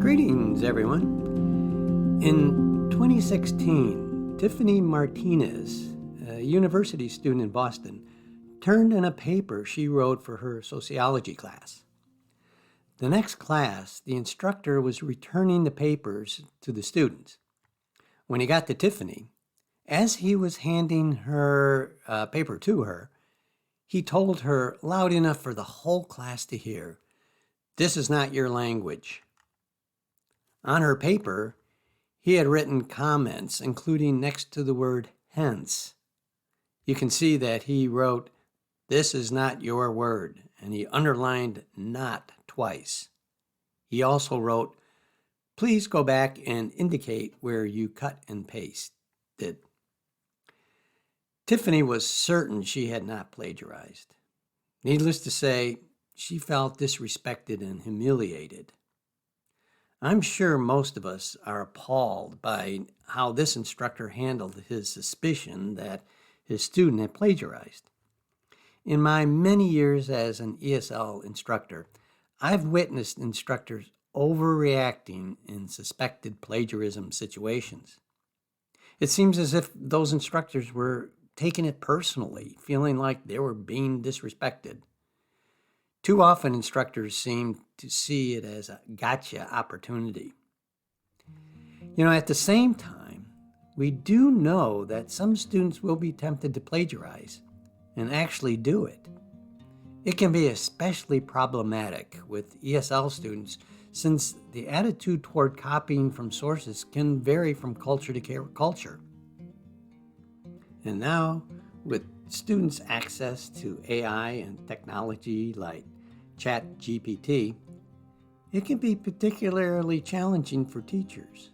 Greetings, everyone. In 2016, Tiffany Martinez, a university student in Boston, turned in a paper she wrote for her sociology class. The next class, the instructor was returning the papers to the students. When he got to Tiffany, as he was handing her paper to her, he told her loud enough for the whole class to hear, "This is not your language." On her paper, he had written comments, including next to the word hence. You can see that he wrote, "This is not your word," and he underlined not twice. He also wrote, "Please go back and indicate where you cut and pasted." Tiffany was certain she had not plagiarized. Needless to say, she felt disrespected and humiliated. I'm sure most of us are appalled by how this instructor handled his suspicion that his student had plagiarized. In my many years as an ESL instructor, I've witnessed instructors overreacting in suspected plagiarism situations. It seems as if those instructors were taking it personally, feeling like they were being disrespected. Too often, instructors seem to see it as a gotcha opportunity. At the same time, we do know that some students will be tempted to plagiarize and actually do it. It can be especially problematic with ESL students since the attitude toward copying from sources can vary from culture to culture. And now, with students' access to AI and technology like ChatGPT, it can be particularly challenging for teachers.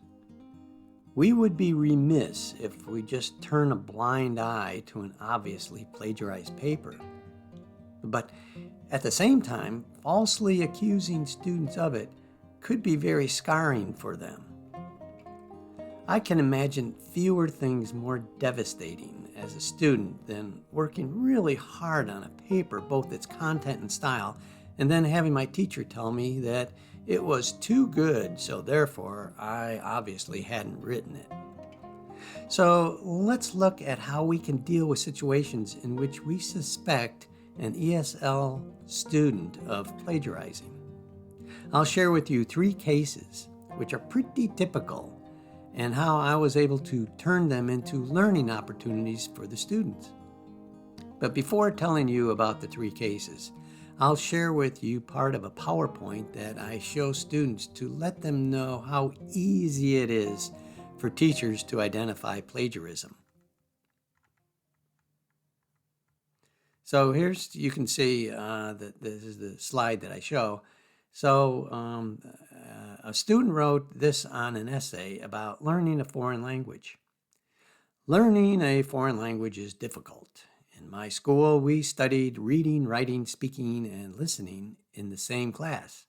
We would be remiss if we just turn a blind eye to an obviously plagiarized paper. But at the same time, falsely accusing students of it could be very scarring for them. I can imagine fewer things more devastating as a student than working really hard on a paper, both its content and style, and then having my teacher tell me that it was too good, so therefore I obviously hadn't written it. So let's look at how we can deal with situations in which we suspect an ESL student of plagiarizing. I'll share with you 3 cases which are pretty typical and how I was able to turn them into learning opportunities for the students. But before telling you about the 3 cases, I'll share with you part of a PowerPoint that I show students to let them know how easy it is for teachers to identify plagiarism. So you can see that this is the slide that I show. So a student wrote this on an essay about learning a foreign language. Learning a foreign language is difficult. In my school, we studied reading, writing, speaking, and listening in the same class.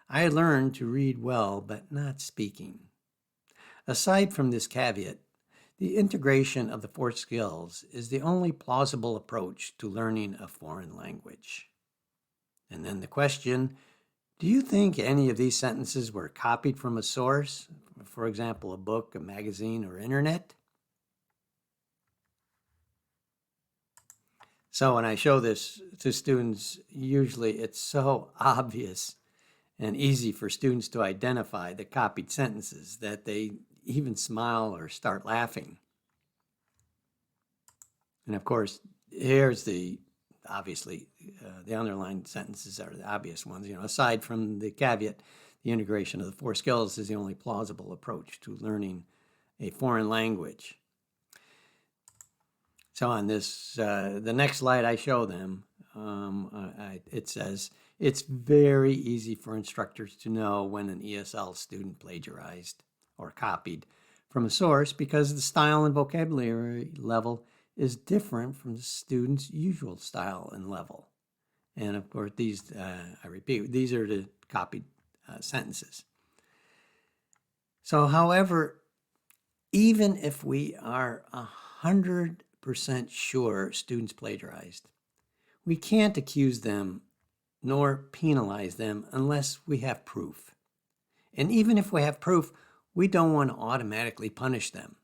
I learned to read well, but not speaking. Aside from this caveat, the integration of the 4 skills is the only plausible approach to learning a foreign language. And then the question, do you think any of these sentences were copied from a source, for example, a book, a magazine, or internet? So when I show this to students, usually it's so obvious and easy for students to identify the copied sentences that they even smile or start laughing. And of course, here's the underlined sentences are the obvious ones. Aside from the caveat, the integration of the 4 skills is the only plausible approach to learning a foreign language. So on this, the next slide I show them, it says, it's very easy for instructors to know when an ESL student plagiarized or copied from a source because the style and vocabulary level is different from the student's usual style and level. And of course, these, I repeat, these are the copied sentences. So however, even if we are 100% sure students plagiarized, we can't accuse them nor penalize them unless we have proof. And even if we have proof, we don't want to automatically punish them.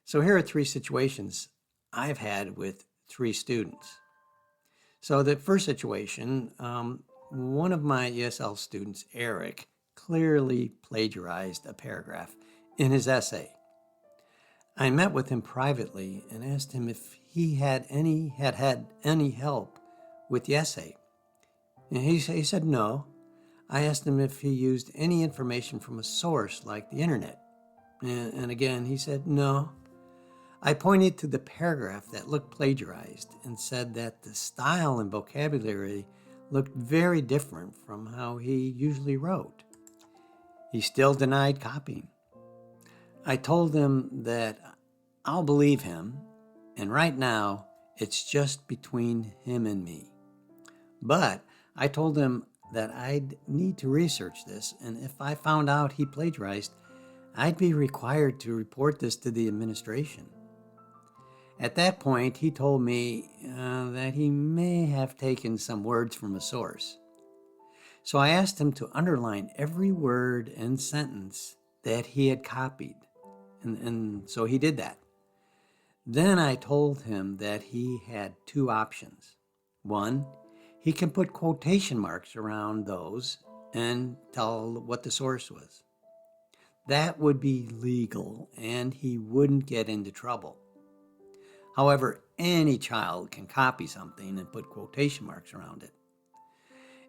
So here are 3 situations I've had with 3 students. So the first situation, one of my ESL students, Eric, clearly plagiarized a paragraph in his essay. I met with him privately and asked him if he had had any help with the essay. And he said no. I asked him if he used any information from a source like the internet. And again, he said no. I pointed to the paragraph that looked plagiarized and said that the style and vocabulary looked very different from how he usually wrote. He still denied copying. I told him that I'll believe him, and right now it's just between him and me. But I told him that I'd need to research this, and if I found out he plagiarized, I'd be required to report this to the administration. At that point, he told me that he may have taken some words from a source. So I asked him to underline every word and sentence that he had copied, and so he did that. Then I told him that he had 2 options. 1, he can put quotation marks around those and tell what the source was. That would be legal and he wouldn't get into trouble. However, any child can copy something and put quotation marks around it.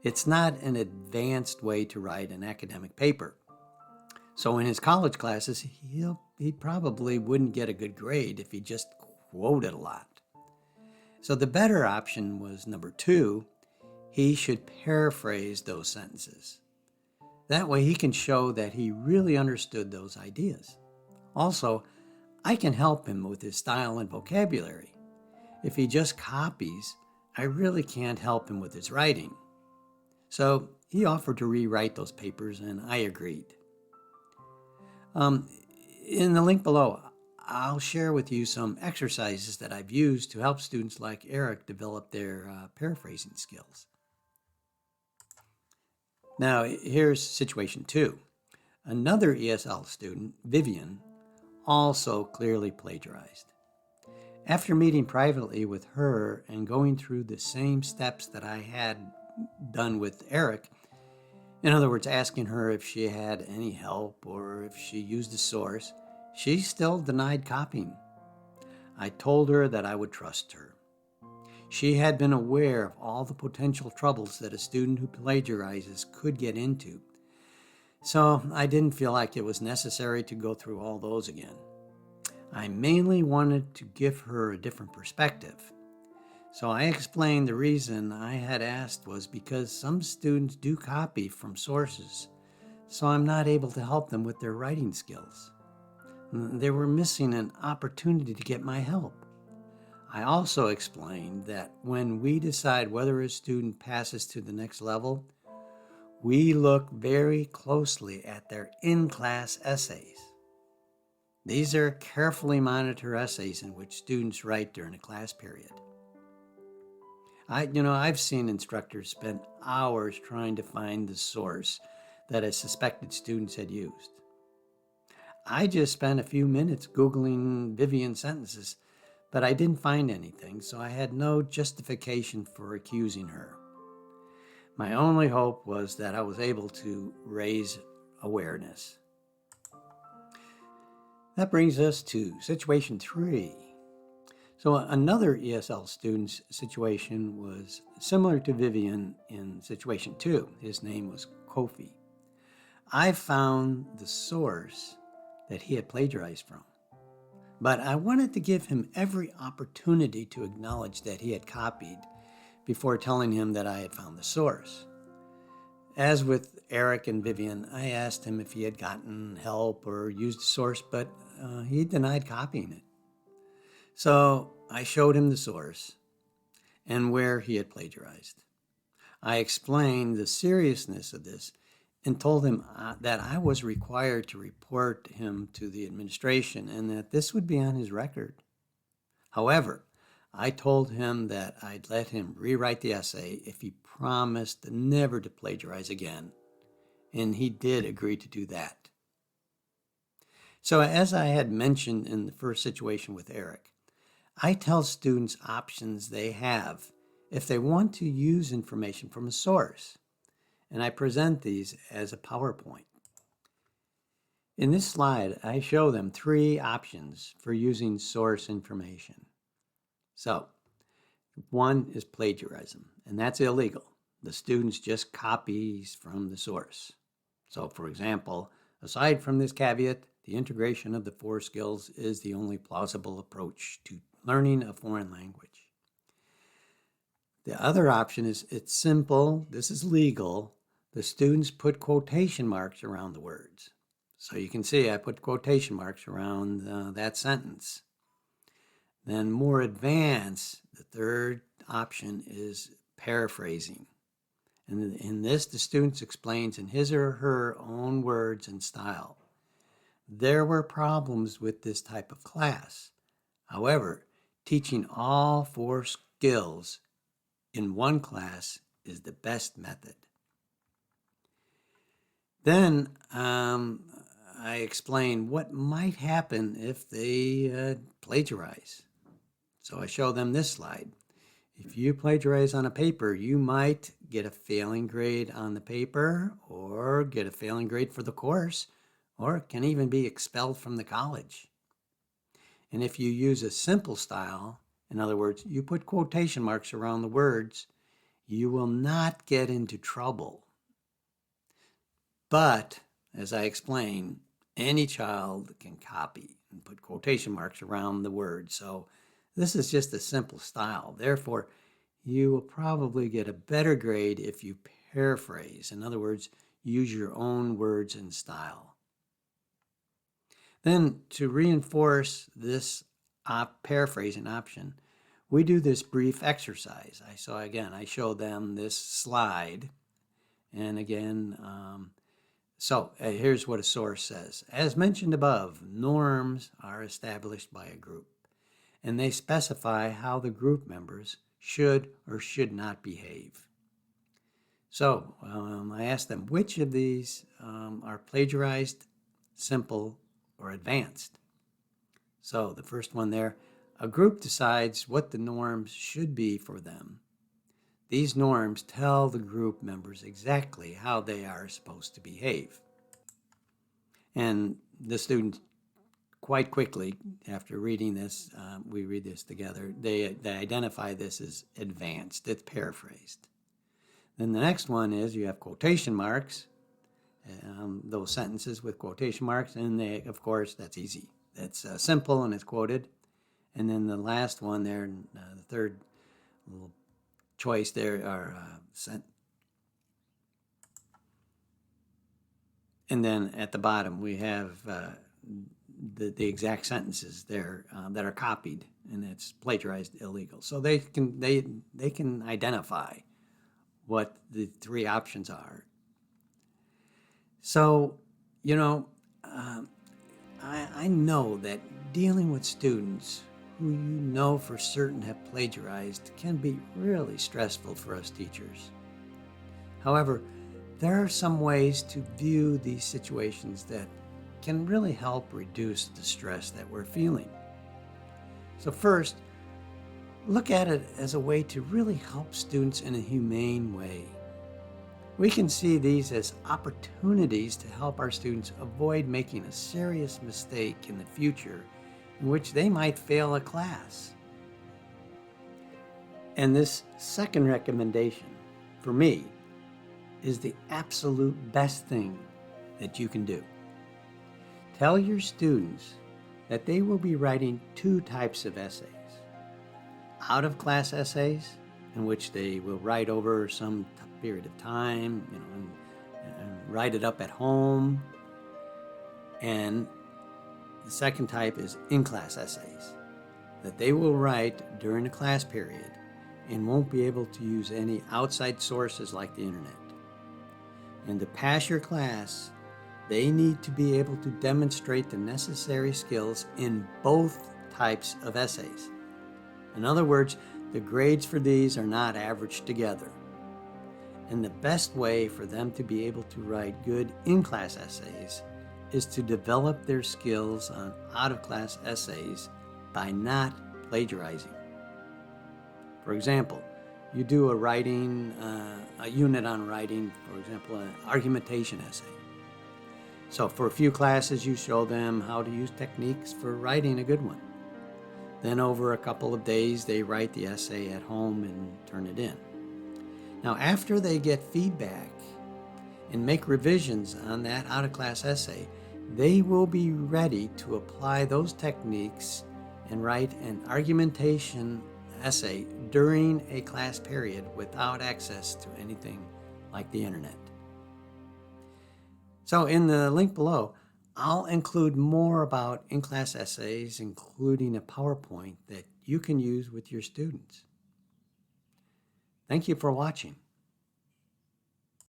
It's not an advanced way to write an academic paper. So in his college classes, he probably wouldn't get a good grade if he just quoted a lot. So the better option was number 2, he should paraphrase those sentences. That way he can show that he really understood those ideas. Also, I can help him with his style and vocabulary. If he just copies, I really can't help him with his writing. So he offered to rewrite those papers and I agreed. In the link below, I'll share with you some exercises that I've used to help students like Eric develop their paraphrasing skills. Now, here's situation 2. Another ESL student, Vivian, also clearly plagiarized. After meeting privately with her and going through the same steps that I had done with Eric, in other words, asking her if she had any help or if she used a source, she still denied copying. I told her that I would trust her. She had been aware of all the potential troubles that a student who plagiarizes could get into, so I didn't feel like it was necessary to go through all those again. I mainly wanted to give her a different perspective. So I explained the reason I had asked was because some students do copy from sources, so I'm not able to help them with their writing skills. They were missing an opportunity to get my help. I also explained that when we decide whether a student passes to the next level, we look very closely at their in-class essays. These are carefully monitored essays in which students write during a class period. I've seen instructors spend hours trying to find the source that a suspected students had used. I just spent a few minutes Googling Vivian sentences, but I didn't find anything, so I had no justification for accusing her. My only hope was that I was able to raise awareness. That brings us to situation 3. So another ESL student's situation was similar to Vivian in situation 2. His name was Kofi. I found the source that he had plagiarized from, but I wanted to give him every opportunity to acknowledge that he had copied before telling him that I had found the source. As with Eric and Vivian, I asked him if he had gotten help or used a source, but he denied copying it. So I showed him the source and where he had plagiarized. I explained the seriousness of this and told him that I was required to report him to the administration and that this would be on his record. However, I told him that I'd let him rewrite the essay if he promised never to plagiarize again, and he did agree to do that. So as I had mentioned in the first situation with Eric, I tell students options they have if they want to use information from a source, and I present these as a PowerPoint. In this slide, I show them 3 options for using source information. So, one is plagiarism, and that's illegal. The students just copies from the source. So, for example, aside from this caveat, the integration of the 4 skills is the only plausible approach to learning a foreign language. The other option is it's simple, this is legal. The students put quotation marks around the words. So you can see I put quotation marks around that sentence. Then more advanced, the third option is paraphrasing. And in this, the student explains in his or her own words and style. There were problems with this type of class. However, teaching all 4 skills in one class is the best method. Then I explain what might happen if they plagiarize. So I show them this slide. If you plagiarize on a paper, you might get a failing grade on the paper or get a failing grade for the course, or it can even be expelled from the college. And if you use a simple style, in other words, you put quotation marks around the words, you will not get into trouble. But, as I explained, any child can copy and put quotation marks around the words. So this is just a simple style. Therefore, you will probably get a better grade if you paraphrase. In other words, use your own words and style. Then, to reinforce this paraphrasing option, we do this brief exercise. So again, I show them this slide. And again, here's what a source says. As mentioned above, norms are established by a group, and they specify how the group members should or should not behave. So I asked them, which of these are plagiarized, simple, or advanced? So the first one there, a group decides what the norms should be for them. These norms tell the group members exactly how they are supposed to behave. And the students quite quickly, after reading this, we read this together, they identify this as advanced. It's paraphrased. Then the next one is you have quotation marks, those sentences with quotation marks, and of course, that's easy. That's simple and it's quoted. And then the last one there, the third little choice there are and then at the bottom we have the exact sentences there that are copied, and it's plagiarized illegal. So they can identify what the 3 options are. So I know that dealing with students who you know for certain have plagiarized can be really stressful for us teachers. However, there are some ways to view these situations that can really help reduce the stress that we're feeling. So first, look at it as a way to really help students in a humane way. We can see these as opportunities to help our students avoid making a serious mistake in the future in which they might fail a class. And this second recommendation, for me, is the absolute best thing that you can do. Tell your students that they will be writing 2 types of essays. Out-of-class essays, in which they will write over some period of time, and write it up at home. And the second type is in-class essays that they will write during the class period and won't be able to use any outside sources like the internet. And to pass your class, they need to be able to demonstrate the necessary skills in both types of essays. In other words, the grades for these are not averaged together. And the best way for them to be able to write good in-class essays is to develop their skills on out-of-class essays by not plagiarizing. For example, you do a unit on writing, for example, an argumentation essay. So for a few classes, you show them how to use techniques for writing a good one. Then over a couple of days, they write the essay at home and turn it in. Now, after they get feedback and make revisions on that out-of-class essay, they will be ready to apply those techniques and write an argumentation essay during a class period without access to anything like the internet. So in the link below, I'll include more about in-class essays, including a PowerPoint that you can use with your students. Thank you for watching.